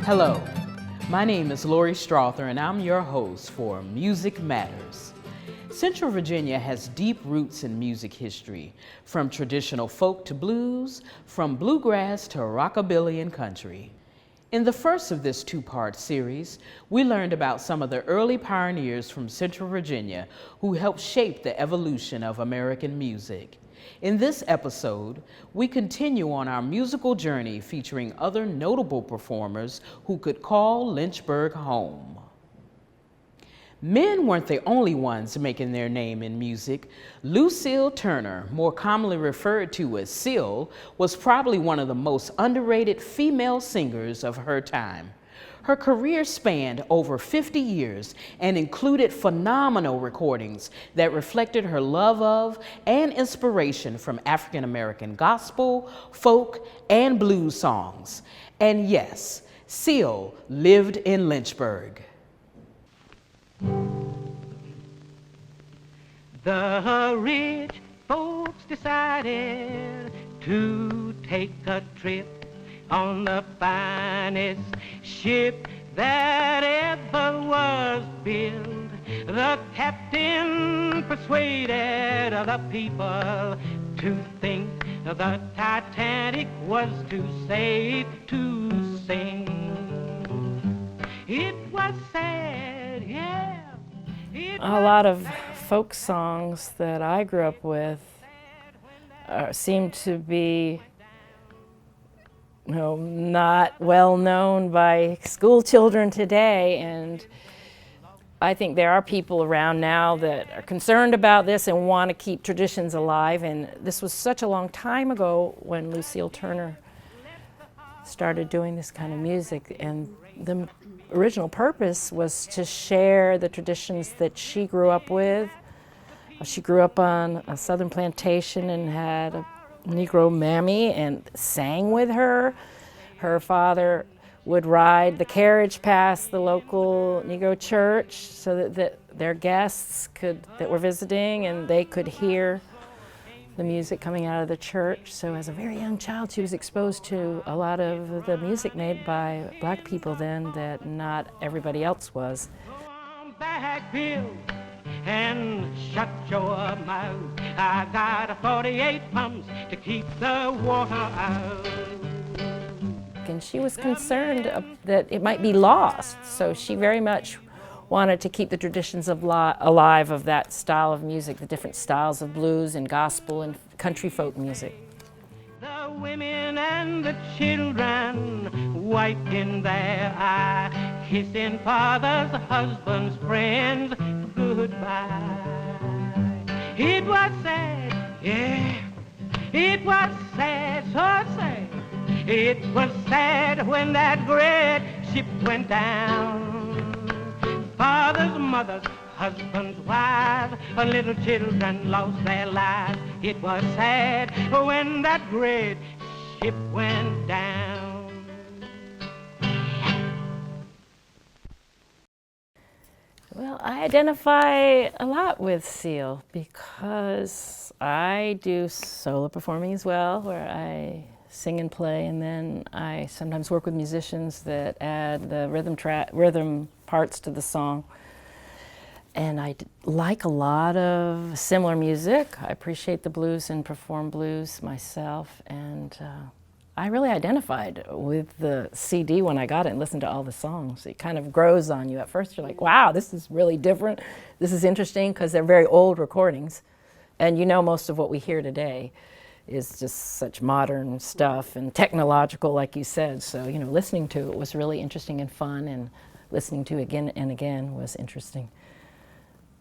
Hello, my name is Lori Strother and I'm your host for Music Matters. Central Virginia has deep roots in music history, from traditional folk to blues, from bluegrass to rockabilly and country. In the first of this two-part series, we learned about some of the early pioneers from Central Virginia who helped shape the evolution of American music. In this episode, we continue on our musical journey featuring other notable performers who could call Lynchburg home. Men weren't the only ones making their name in music. Cil Turner, more commonly referred to as Cil, was probably one of the most underrated female singers of her time. Her career spanned over 50 years and included phenomenal recordings that reflected her love of and inspiration from African American gospel, folk, and blues songs. And yes, Cil lived in Lynchburg. The rich folks decided to take a trip on the finest ship that ever was built. The captain persuaded the people to think the Titanic was too safe to sing. It was sad, yeah. A lot of folk songs that I grew up with seem to be not well known by school children today, and I think there are people around now that are concerned about this and want to keep traditions alive. And this was such a long time ago when Cil Turner started doing this kind of music, and the original purpose was to share the traditions that she grew up with. She grew up on a southern plantation and had a Negro mammy and sang with her. Her father would ride the carriage past the local Negro church so that their guests that were visiting, and they could hear the music coming out of the church. So as a very young child, she was exposed to a lot of the music made by black people then that not everybody else was. Back, Bill, and shut your mouth. I got 48 pumps to keep the water out. And she was concerned that it might be lost, so she very much wanted to keep the traditions alive of that style of music, the different styles of blues and gospel and country folk music. The women and the children wiping their eye, kissing fathers, husbands, friends goodbye. It was sad, yeah, it was sad, so sad. It was sad when that great ship went down. Fathers, mothers, husbands, wives, little children lost their lives. It was sad when that great ship went down. Well, I identify a lot with Cil because I do solo performing as well, where I sing and play, and then I sometimes work with musicians that add the rhythm parts to the song. And I like a lot of similar music. I appreciate the blues and perform blues myself, and I really identified with the CD when I got it and listened to all the songs. It kind of grows on you. At first you're like, wow, this is really different. This is interesting, because they're very old recordings. And most of what we hear today is just such modern stuff and technological, like you said. So, listening to it was really interesting and fun, and listening to it again and again was interesting.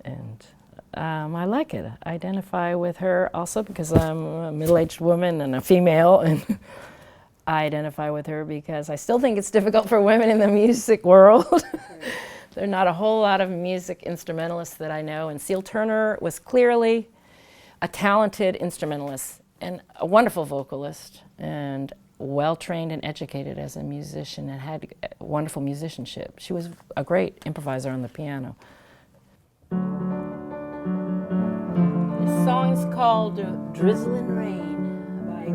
And I like it. I identify with her also because I'm a middle-aged woman and a female, and I identify with her because I still think it's difficult for women in the music world. There are not a whole lot of music instrumentalists that I know, and Cil Turner was clearly a talented instrumentalist and a wonderful vocalist, and well-trained and educated as a musician, and had wonderful musicianship. She was a great improviser on the piano. This song is called Drizzling Rain by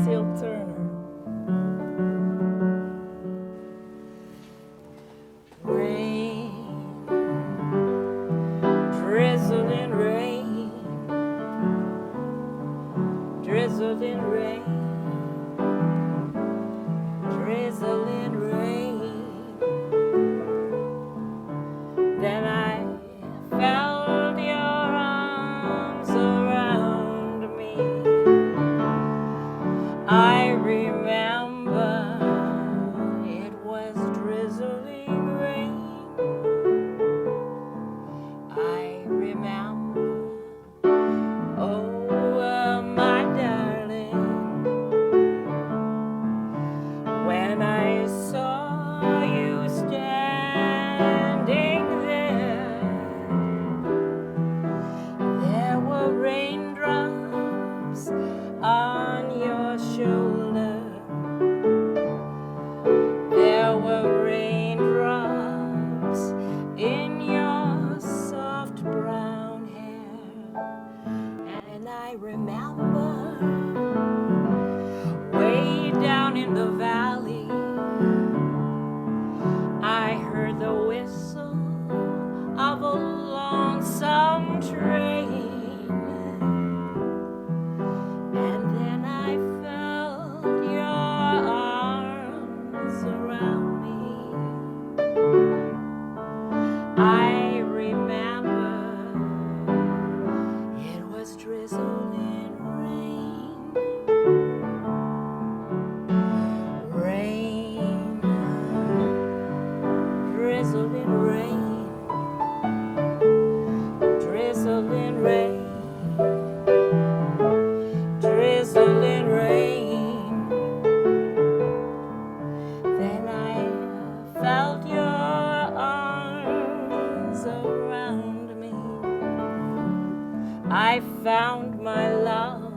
Cil Turner. remember, oh, my darling, when I saw you standing there, there were raindrops on your shoulder. There were raindrops in your soft brown hair. And I remember way down in the valley, I heard the whistle of a lonesome train. And then I felt your arms around me. I remember it was drizzling rain. Rain, drizzling rain, drizzling rain, drizzling rain. Then I felt your arms around me. I found my love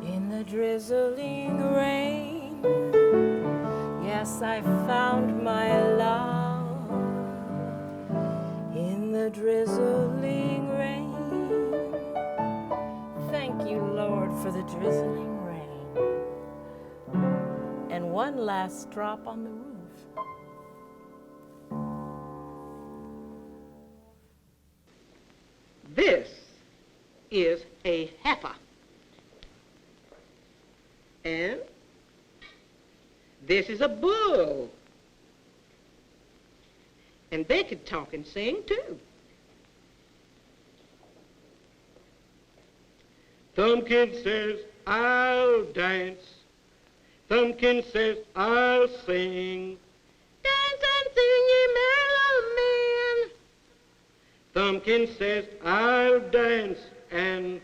in the drizzling rain. Yes, I found my love in the drizzling rain. Thank you, Lord, for the drizzling rain. And one last drop on the roof. This is a heifer. And this is a bull. And they could talk and sing too. Thumbkin says, I'll dance. Thumbkin says, I'll sing. Dance and sing, ye merry little men. Thumbkin says, I'll dance and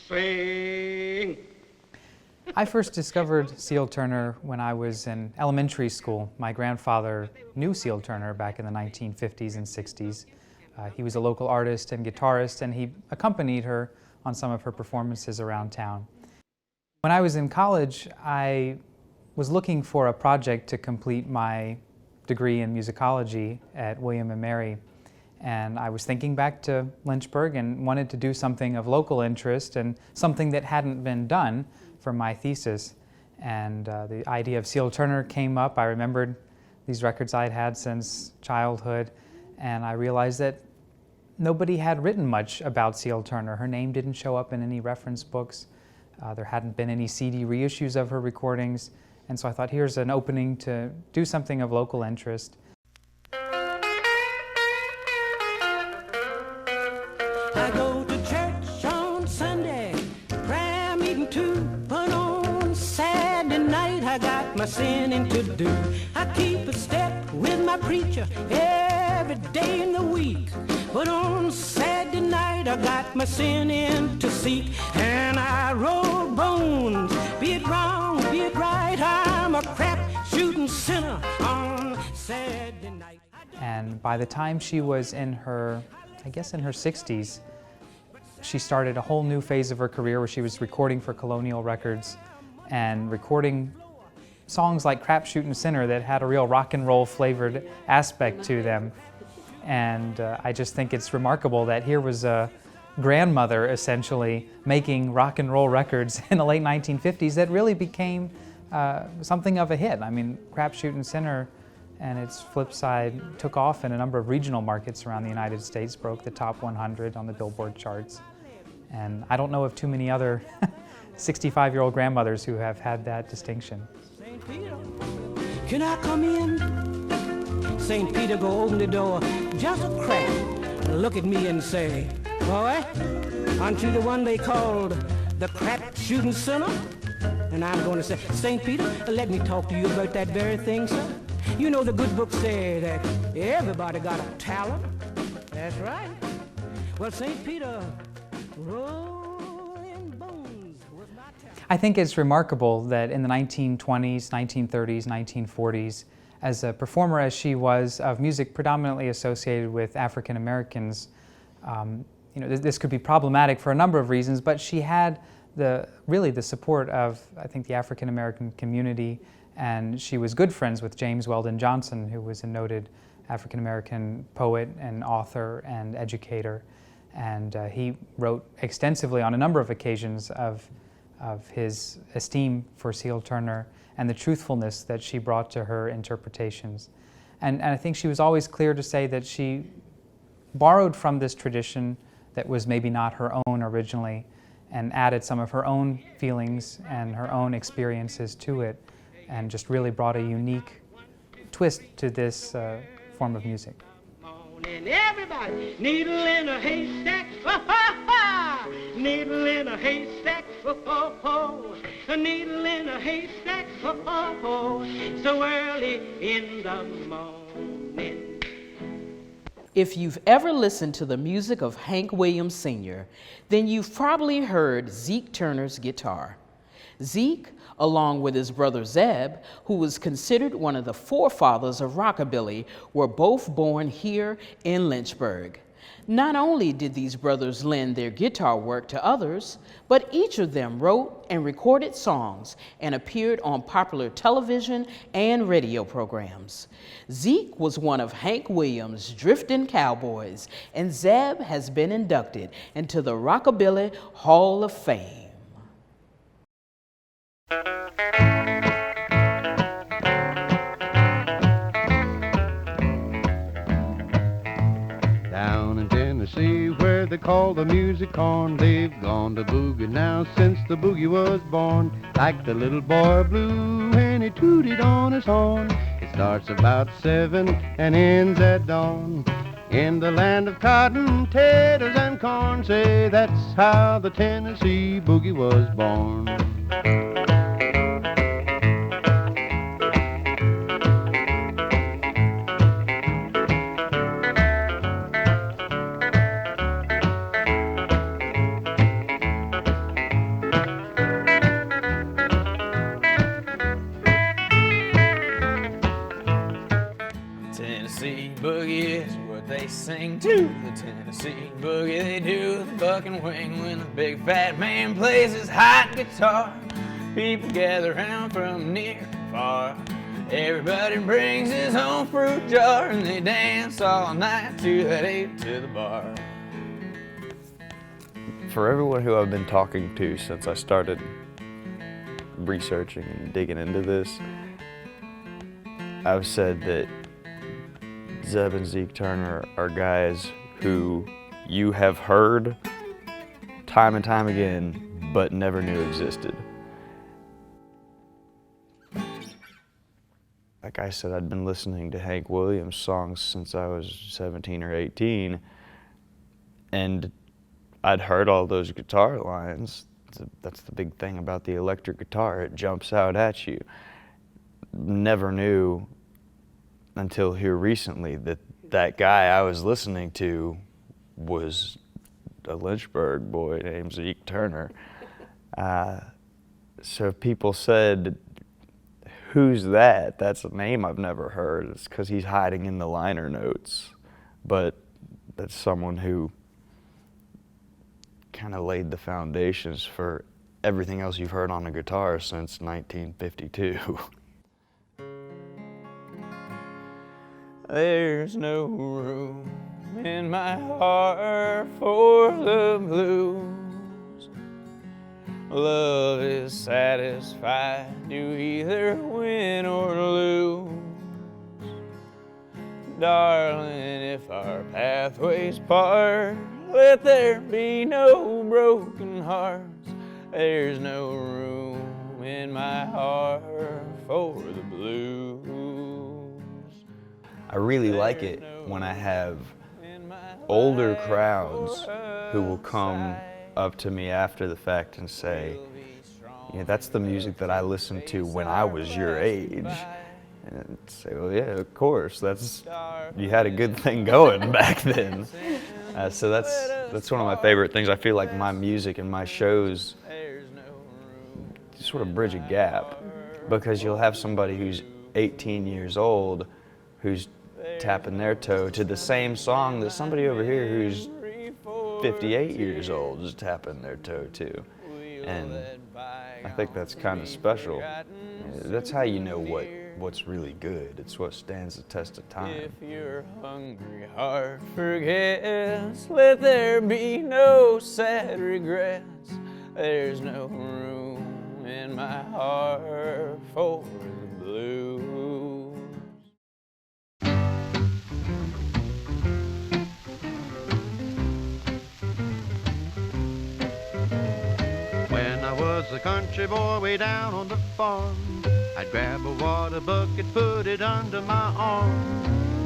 sing. I first discovered Cil Turner when I was in elementary school. My grandfather knew Cil Turner back in the 1950s and 60s. He was a local artist and guitarist, and he accompanied her on some of her performances around town. When I was in college, I was looking for a project to complete my degree in musicology at William & Mary. And I was thinking back to Lynchburg and wanted to do something of local interest and something that hadn't been done for my thesis. And the idea of Cil Turner came up. I remembered these records I'd had since childhood, and I realized that nobody had written much about Cil Turner. Her name didn't show up in any reference books. There hadn't been any CD reissues of her recordings. And so I thought, here's an opening to do something of local interest. I go to church on Sunday, prayer meeting too, but on Saturday night I got my sinning to do. I keep a step with my preacher every day in the week, but on Saturday night I got my sinning to seek. And I roll bones, be it wrong, be it right, I'm a crap shooting sinner on Saturday night. And by the time she was in her, I guess in her 60s, she started a whole new phase of her career where she was recording for Colonial Records and recording songs like Crap Shootin' Sinner that had a real rock and roll flavored aspect to them. And I just think it's remarkable that here was a grandmother essentially making rock and roll records in the late 1950s that really became something of a hit. I mean, Crap Shootin' Sinner and its flip side took off in a number of regional markets around the United States, broke the top 100 on the Billboard charts. And I don't know of too many other 65-year-old grandmothers who have had that distinction. St. Peter, can I come in? St. Peter go open the door just a crack, look at me and say, boy, aren't you the one they called the crap shooting sinner? And I'm going to say, St. Peter, let me talk to you about that very thing, sir. You know the good book say that everybody got a talent. That's right. Well, St. Peter, rolling bones was my town. I think it's remarkable that in the 1920s, 1930s, 1940s, as a performer as she was of music predominantly associated with African Americans, this could be problematic for a number of reasons, but she had really the support of, I think, the African American community, and she was good friends with James Weldon Johnson, who was a noted African American poet and author and educator, and he wrote extensively on a number of occasions of his esteem for Cil Turner and the truthfulness that she brought to her interpretations. And I think she was always clear to say that she borrowed from this tradition that was maybe not her own originally and added some of her own feelings and her own experiences to it, and just really brought a unique twist to this form of music. And everybody, needle in a haystack, oh, ho, ho. Needle in a haystack, oh, ho, ho. A needle in a haystack, oh, ho, ho. So early in the morning. If you've ever listened to the music of Hank Williams Sr., then you've probably heard Zeke Turner's guitar. Zeke, along with his brother Zeb, who was considered one of the forefathers of rockabilly, were both born here in Lynchburg. Not only did these brothers lend their guitar work to others, but each of them wrote and recorded songs and appeared on popular television and radio programs. Zeke was one of Hank Williams' drifting cowboys, and Zeb has been inducted into the Rockabilly Hall of Fame. Down in Tennessee, where they call the music horn, they've gone to boogie now since the boogie was born. Like the little boy blue when he tooted on his horn. It starts about 7 and ends at dawn. In the land of cotton, taters, and corn, say that's how the Tennessee boogie was born. Tennessee boogie is what they sing to. The Tennessee boogie they do the buck and wing when the big fat man plays his hot guitar. People gather around from near and far. Everybody brings his own fruit jar and they dance all night to that 8 to the bar. For everyone who I've been talking to since I started researching and digging into this, I've said that Zeb and Zeke Turner are guys who you have heard time and time again, but never knew existed. Like I said, I'd been listening to Hank Williams songs since I was 17 or 18, and I'd heard all those guitar lines. That's the big thing about the electric guitar, it jumps out at you. Never knew until here recently that that guy I was listening to was a Lynchburg boy named Zeke Turner. So people said, "Who's that?" That's a name I've never heard. It's because he's hiding in the liner notes. But that's someone who kind of laid the foundations for everything else you've heard on a guitar since 1952. There's no room in my heart for the blues. Love is satisfied, you either win or lose. Darling, if our pathways part, let there be no broken hearts. There's no room in my heart for the blues. I really like it when I have older crowds who will come up to me after the fact and say, "Yeah, that's the music that I listened to when I was your age." And I'd say, "Well, yeah, of course, you had a good thing going back then." So that's one of my favorite things. I feel like my music and my shows sort of bridge a gap, because you'll have somebody who's 18 years old who's tapping their toe to the same song that somebody over here who's 58 years old is tapping their toe to. And I think that's kind of special. That's how you know what's really good. It's what stands the test of time. If your hungry heart forgets, let there be no sad regrets. There's no room in my heart for the blues. When I was a country boy way down on the farm, I'd grab a water bucket, put it under my arm,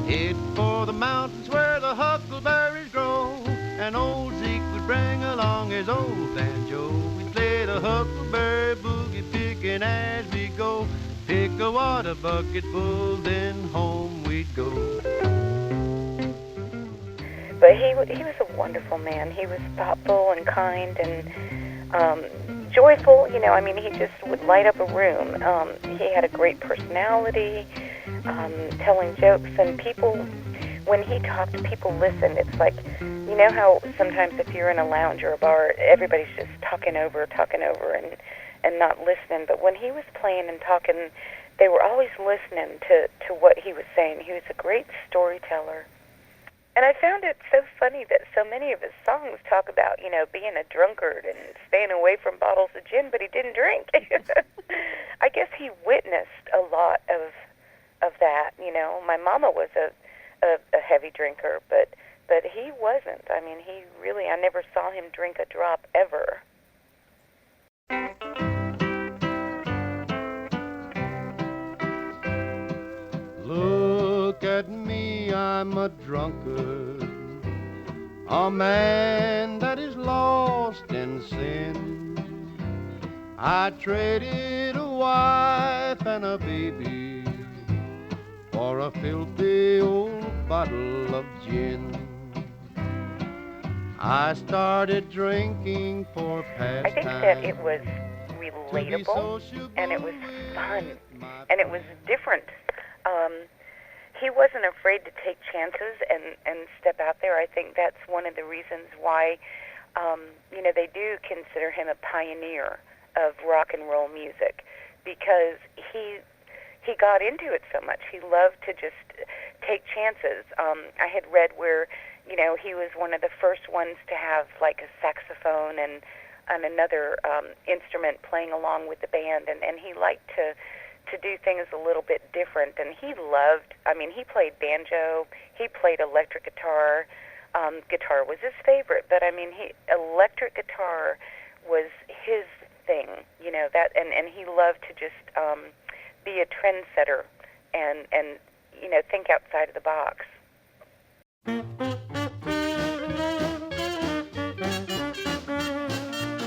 head for the mountains where the huckleberries grow, and old Zeke would bring along his old banjo. We'd play the huckleberry boogie, picking as we go, pick a water bucket full, then home we'd go. But he was a wonderful man. He was thoughtful and kind and joyful, you know. I mean, he just would light up a room. He had a great personality, telling jokes, and people, when he talked, people listened. It's like, you know how sometimes if you're in a lounge or a bar, everybody's just talking over and not listening. But when he was playing and talking, they were always listening to what he was saying. He was a great storyteller. And I found it so funny that so many of his songs talk about, you know, being a drunkard and staying away from bottles of gin, but he didn't drink. I guess he witnessed a lot of that, you know. My mama was a heavy drinker, but he wasn't. I mean, I never saw him drink a drop ever. Look at me, I'm a drunkard, a man that is lost in sin. I traded a wife and a baby for a filthy old bottle of gin. I started drinking for pastime. I think that it was relatable, and it was fun, and it was different. He wasn't afraid to take chances and step out there. I think that's one of the reasons why, you know, they do consider him a pioneer of rock and roll music, because he got into it so much. He loved to just take chances. I had read where, you know, he was one of the first ones to have like a saxophone and another instrument playing along with the band, and he liked to do things a little bit different. And he loved, I mean, he played banjo, he played electric guitar. Guitar was his favorite, but I mean, electric guitar was his thing, you know, that, and he loved to just be a trendsetter and you know, think outside of the box.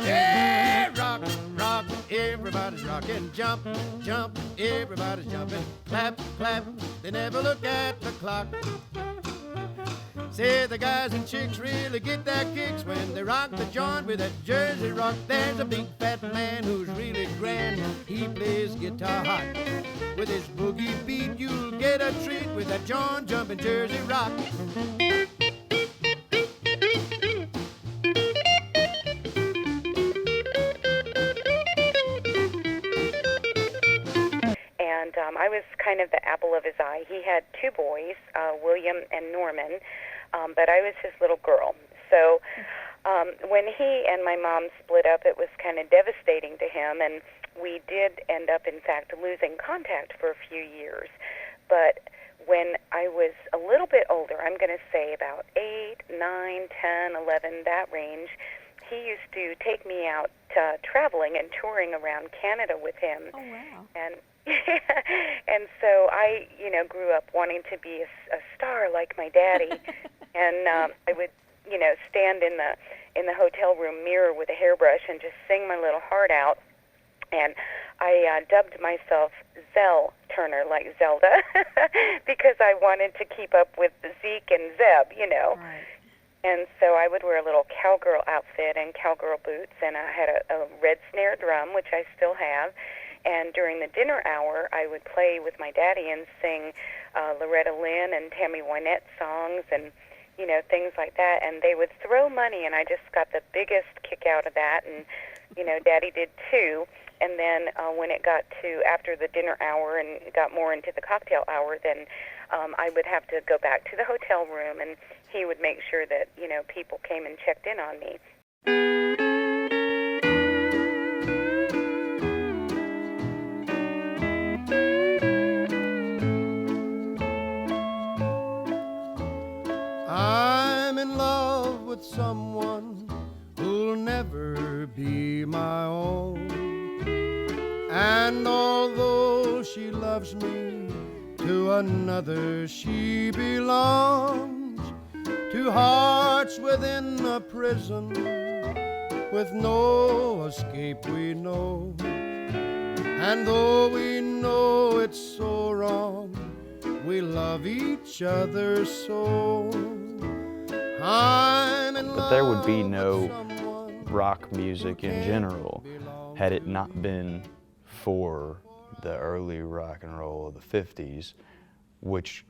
Yeah, rock, rock, everybody's rocking. Jump, jump, everybody's jumping. Clap, clap, they never look at the clock. Say the guys and chicks really get their kicks when they rock the joint with that Jersey rock. There's a big fat man who's really grand. He plays guitar hot. With his boogie beat, you'll get a treat with that joint jumping Jersey rock. And I was kind of the apple of his eye. He had two boys, William and Norman, but I was his little girl. So when he and my mom split up, it was kind of devastating to him, and we did end up, in fact, losing contact for a few years. But when I was a little bit older, I'm going to say about 8, 9, 10, 11, that range, he used to take me out traveling and touring around Canada with him. Oh, wow. And so I, you know, grew up wanting to be a star like my daddy. And I would, you know, stand in the hotel room mirror with a hairbrush and just sing my little heart out. And I dubbed myself Cil Turner, like Zelda, because I wanted to keep up with Zeke and Zeb, you know. Right. And so I would wear a little cowgirl outfit and cowgirl boots, and I had a red snare drum, which I still have. And during the dinner hour, I would play with my daddy and sing Loretta Lynn and Tammy Wynette songs and, you know, things like that. And they would throw money, and I just got the biggest kick out of that. And, you know, Daddy did too. And then when it got to after the dinner hour and it got more into the cocktail hour, then I would have to go back to the hotel room, and he would make sure that, you know, people came and checked in on me. I'm in love with someone who'll never be my own. And although she loves me, to another she belongs. To hearts within a prison, with no escape we know. And though we know it's so wrong, we love each other so. I'm in love. But there would be no rock music in general had it not been for the early rock and roll of the 50s, which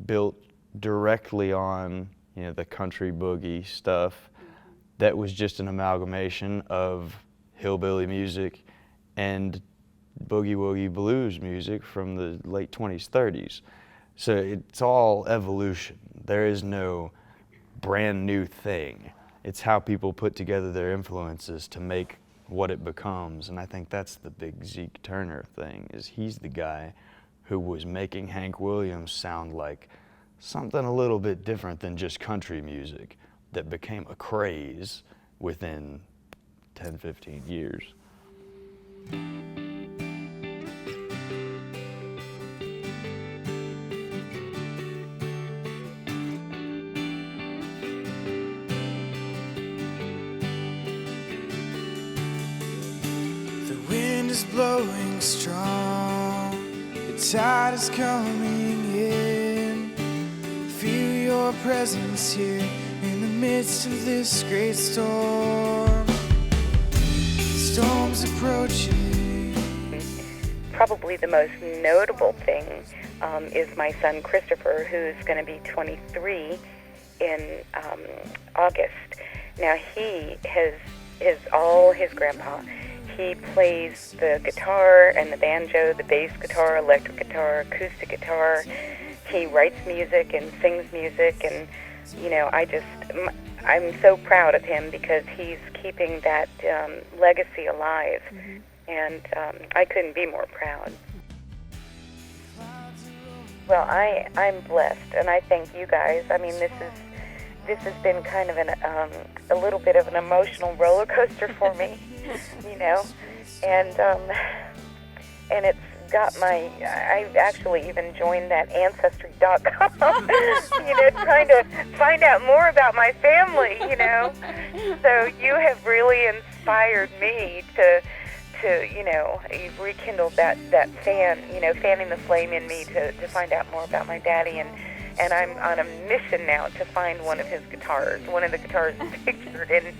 built directly on, you know, the country boogie stuff that was just an amalgamation of hillbilly music and boogie woogie blues music from the late 20s, 30s. So it's all evolution. There is no brand new thing. It's how people put together their influences to make what it becomes. And I think that's the big Zeke Turner thing, is he's the guy who was making Hank Williams sound like something a little bit different than just country music that became a craze within 10, 15 years. Is blowing strong, the tide is coming in. Feel your presence here in the midst of this great storm. The storm's approaching. Probably the most notable thing is my son Christopher, who's going to be 23 in August. Now he is all his grandpa. He plays the guitar and the banjo, the bass guitar, electric guitar, acoustic guitar. He writes music and sings music, and, you know, I'm so proud of him because he's keeping that legacy alive, and I couldn't be more proud. Well, I'm blessed, and I thank you guys. I mean, this has been kind of a little bit of an emotional roller coaster for me, you know, and it's got I've actually even joined that Ancestry.com, you know, trying to find out more about my family, you know. So you have really inspired me to you know, you've rekindled that fanning the flame in me to find out more about my daddy, and I'm on a mission now to find one of his guitars, one of the guitars pictured in.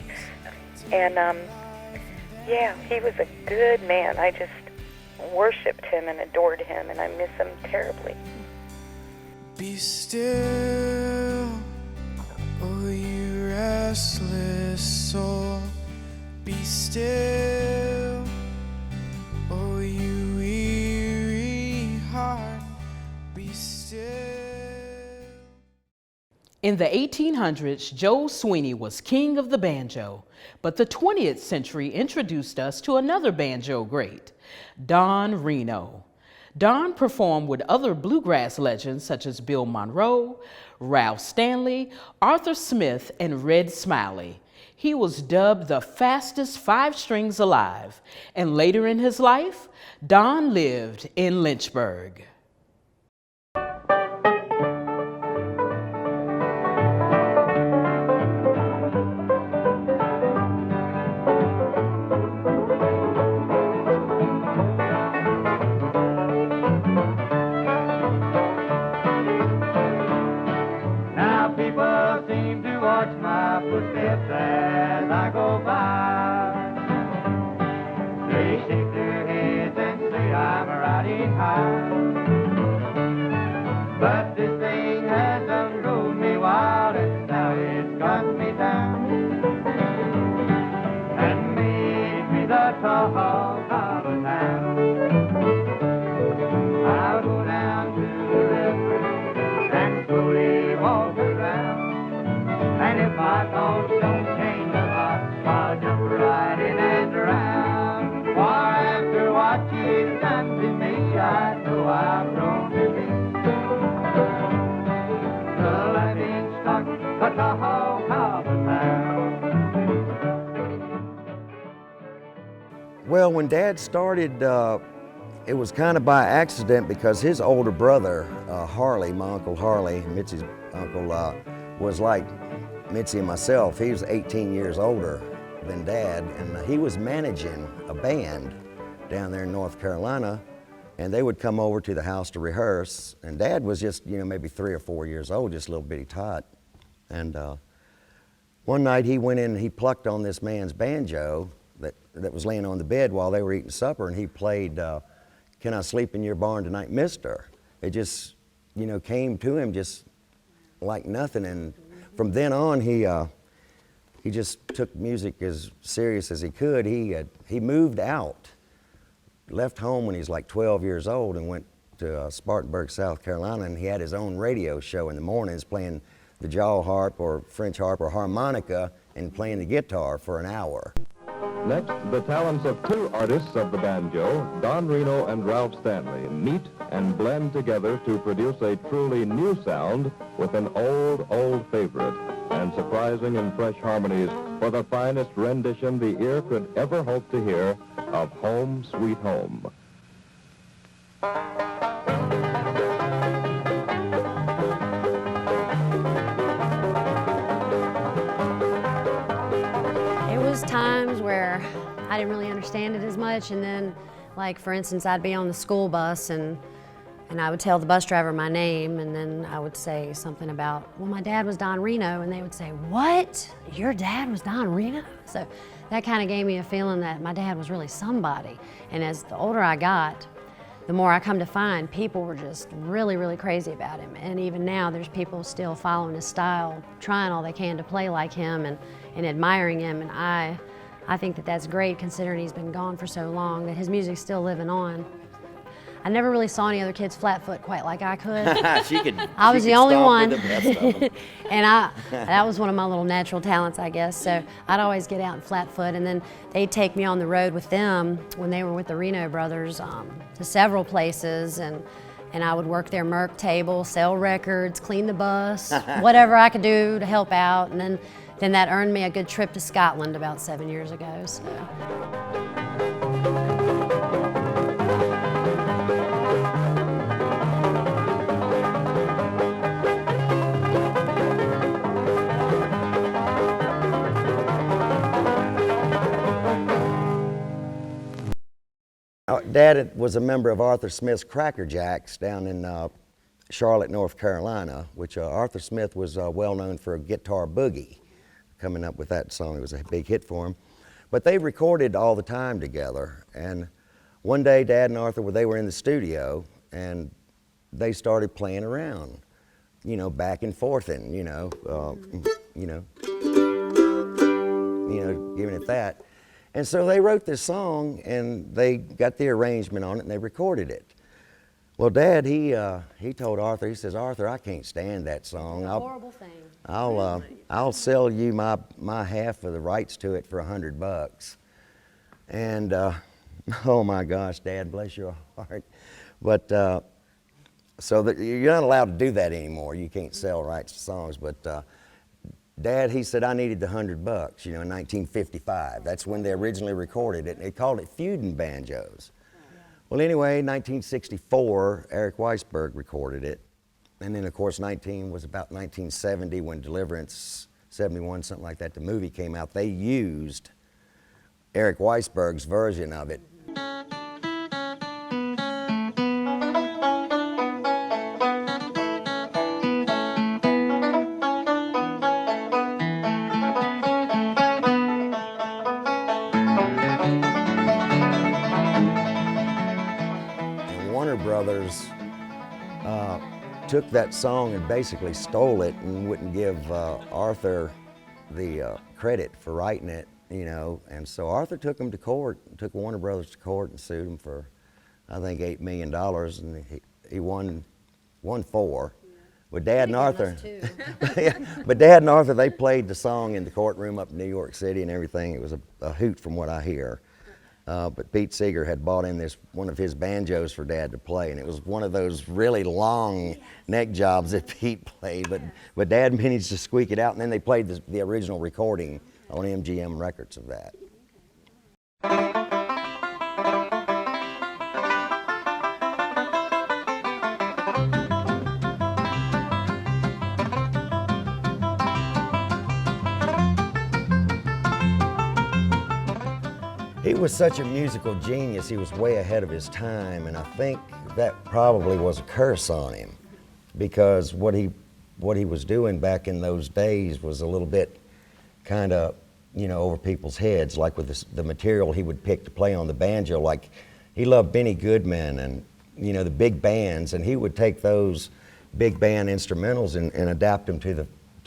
And yeah, he was a good man. I just worshipped him and adored him, and I miss him terribly. Be still, oh you restless soul. Be still, oh you weary heart. Be still. In the 1800s, Joe Sweeney was king of the banjo, but the 20th century introduced us to another banjo great, Don Reno. Don performed with other bluegrass legends such as Bill Monroe, Ralph Stanley, Arthur Smith, and Red Smiley. He was dubbed the fastest five strings alive, and later in his life, Don lived in Lynchburg. Now people seem to steps as I go by. They shake their heads and say I'm riding high. But this thing has done drove me wild, and now it's got me down and made me the talk of the town. I'll go down to the river and slowly walk around, and if my thoughts don't change a lot, I'll jump right in and drown. For after what you've done to me, I know I've grown to be the laughing stock, the talk of the town. Well, when Dad started, it was kind of by accident because his older brother, Harley, my Uncle Harley, Mitzi's uncle, was like Mitzi and myself. He was 18 years older than Dad, and he was managing a band down there in North Carolina, and they would come over to the house to rehearse, and Dad was just, maybe 3 or 4 years old, just a little bitty tot. And one night he went in and he plucked on this man's banjo that was laying on the bed while they were eating supper, and he played Can I Sleep in Your Barn Tonight, Mister? It just, came to him just like nothing, and from then on he just took music as serious as he could. He moved out, left home when he was like 12 years old and went to Spartanburg, South Carolina, and he had his own radio show in the mornings playing the jaw harp or French harp or harmonica and playing the guitar for an hour. Next, the talents of two artists of the banjo, Don Reno and Ralph Stanley, meet and blend together to produce a truly new sound with an old favorite, and surprising and fresh harmonies for the finest rendition the ear could ever hope to hear of Home Sweet Home. Times where I didn't really understand it as much, and then, like, for instance, I'd be on the school bus and I would tell the bus driver my name, and then I would say something about, well, my dad was Don Reno, and they would say, what? Your dad was Don Reno? So that kind of gave me a feeling that my dad was really somebody. And as the older I got, the more I come to find people were just really, really crazy about him. And even now, there's people still following his style, trying all they can to play like him and admiring him. And I think that that's great, considering he's been gone for so long, that his music's still living on. I never really saw any other kids flat foot quite like I could. I was the only one. And that was one of my little natural talents, I guess. So I'd always get out in flat foot, and then they'd take me on the road with them when they were with the Reno brothers to several places, and I would work their Merc table, sell records, clean the bus, whatever I could do to help out. And then that earned me a good trip to Scotland about 7 years ago. So. Dad was a member of Arthur Smith's Cracker Jacks down in Charlotte, North Carolina, which Arthur Smith was well known for a guitar boogie. Coming up with that song, it was a big hit for him. But they recorded all the time together, and one day Dad and Arthur, they were in the studio, and they started playing around, back and forth, and giving it that. And so they wrote this song, and they got the arrangement on it, and they recorded it. Well, Dad, he told Arthur, he says, Arthur, I can't stand that song. It's a horrible thing. I'll sell you my half of the rights to it for $100. And oh my gosh, Dad, bless your heart. But so that you're not allowed to do that anymore. You can't sell rights to songs. But Dad, he said I needed the $100, in 1955. That's when they originally recorded it. They called it Feudin' Banjos. Well, anyway, 1964, Eric Weisberg recorded it. And then, of course, was about 1970 when Deliverance, 71, something like that, the movie came out. They used Eric Weisberg's version of it. took that song and basically stole it and wouldn't give Arthur the credit for writing it, you know. And so Arthur took him to court, took Warner Brothers to court and sued him for, I think, $8 million, and he won 4. But Dad and Arthur, but Dad and Arthur, they played the song in the courtroom up in New York City and everything. It was a hoot from what I hear. But Pete Seeger had bought in one of his banjos for Dad to play, and it was one of those really long neck jobs that Pete played. But Dad managed to squeak it out, and then they played the original recording on MGM Records of that. He was such a musical genius, he was way ahead of his time, and I think that probably was a curse on him, because what he was doing back in those days was a little bit kind of, you know, over people's heads, like with the material he would pick to play on the banjo. Like, he loved Benny Goodman and, you know, the big bands, and he would take those big band instrumentals and adapt them to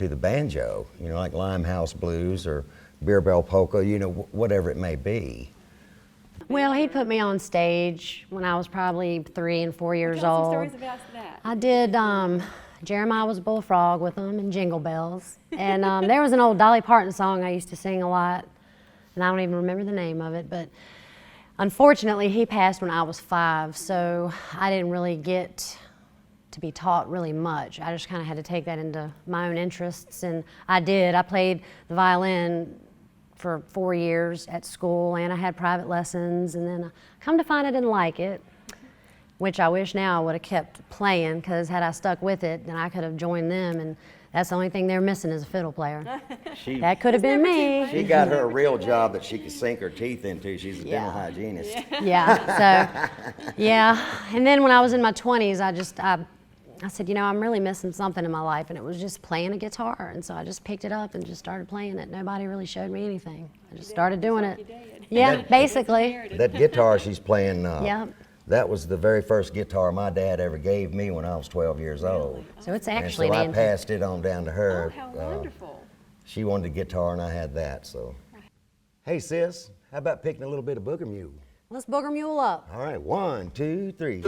the banjo, you know, like Limehouse Blues or Beer Bell Polka, you know, whatever it may be. Well, he put me on stage when I was probably 3 and 4 years old. Some stories about that. I did Jeremiah Was a Bullfrog with him and Jingle Bells. And there was an old Dolly Parton song I used to sing a lot, and I don't even remember the name of it, but unfortunately he passed when I was 5, so I didn't really get to be taught really much. I just kind of had to take that into my own interests, and I did. I played the violin for 4 years at school, and I had private lessons, and then come to find I didn't like it, which I wish now I would have kept playing, because had I stuck with it, then I could have joined them, and that's the only thing they're missing is a fiddle player. That could have been me. She got her a real job that she could sink her teeth into. She's a dental hygienist. Yeah, so, yeah. And then when I was in my 20s, I said, you know, I'm really missing something in my life, and it was just playing a guitar. And so I just picked it up and just started playing it. Nobody really showed me anything. I just started doing it. Yeah, basically. That guitar she's playing, that was the very first guitar my dad ever gave me when I was 12 years old. So it's actually and so I passed it on down to her. Oh, how wonderful. She wanted a guitar, and I had that, so. Hey, sis, how about picking a little bit of Booger Mule? Let's Booger Mule up. All right, 1, 2, 3.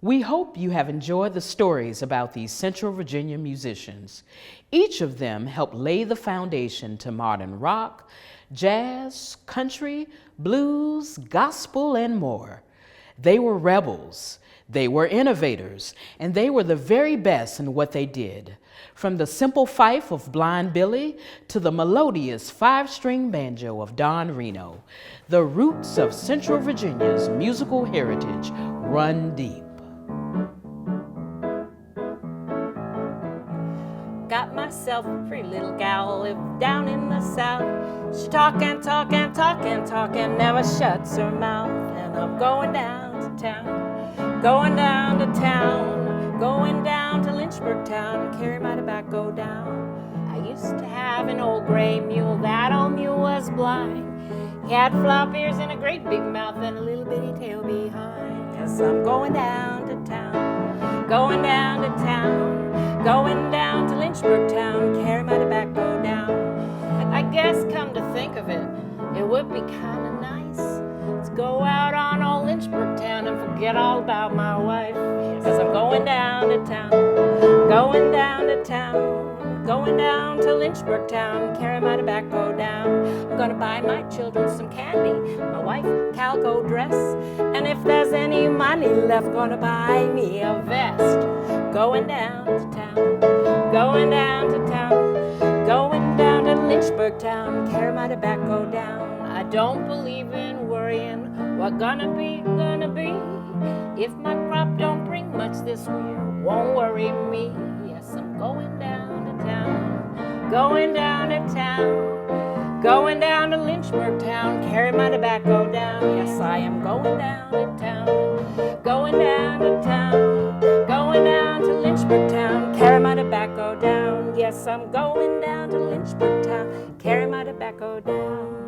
We hope you have enjoyed the stories about these Central Virginia musicians. Each of them helped lay the foundation to modern rock, jazz, country, blues, gospel, and more. They were rebels, they were innovators, and they were the very best in what they did. From the simple fife of Blind Billy to the melodious 5-string banjo of Don Reno, the roots of Central Virginia's musical heritage run deep. Got myself a pretty little gal, lived down in the south. She talk and talk and talk and talk and never shuts her mouth. And I'm going down to town, going down to town, going down to Lynchburg town, carry my tobacco down. I used to have an old gray mule, that old mule was blind. He had flop ears and a great big mouth and a little bitty tail behind. Yes, I'm going down to town, going down to town, going down to Lynchburg town, carry my tobacco down. And I guess, come to think of it, it would be kind of nice to go out on to town, going down to town, going down to Lynchburg town, carry my tobacco down. I'm gonna buy my children some candy, my wife calico dress, and if there's any money left, gonna buy me a vest. Going down to town, going down to town, going down to Lynchburg town, carry my tobacco down. I don't believe in worrying, what gonna be, gonna be. If my crop don't bring much this year, won't worry me. Yes, I'm going down to town, going down to town, going down to Lynchburg town, carry my tobacco down. Yes, I am going down to town, going down to town, going down to Lynchburg town, carry my tobacco down. Yes, I'm going down to Lynchburg town, carry my tobacco down.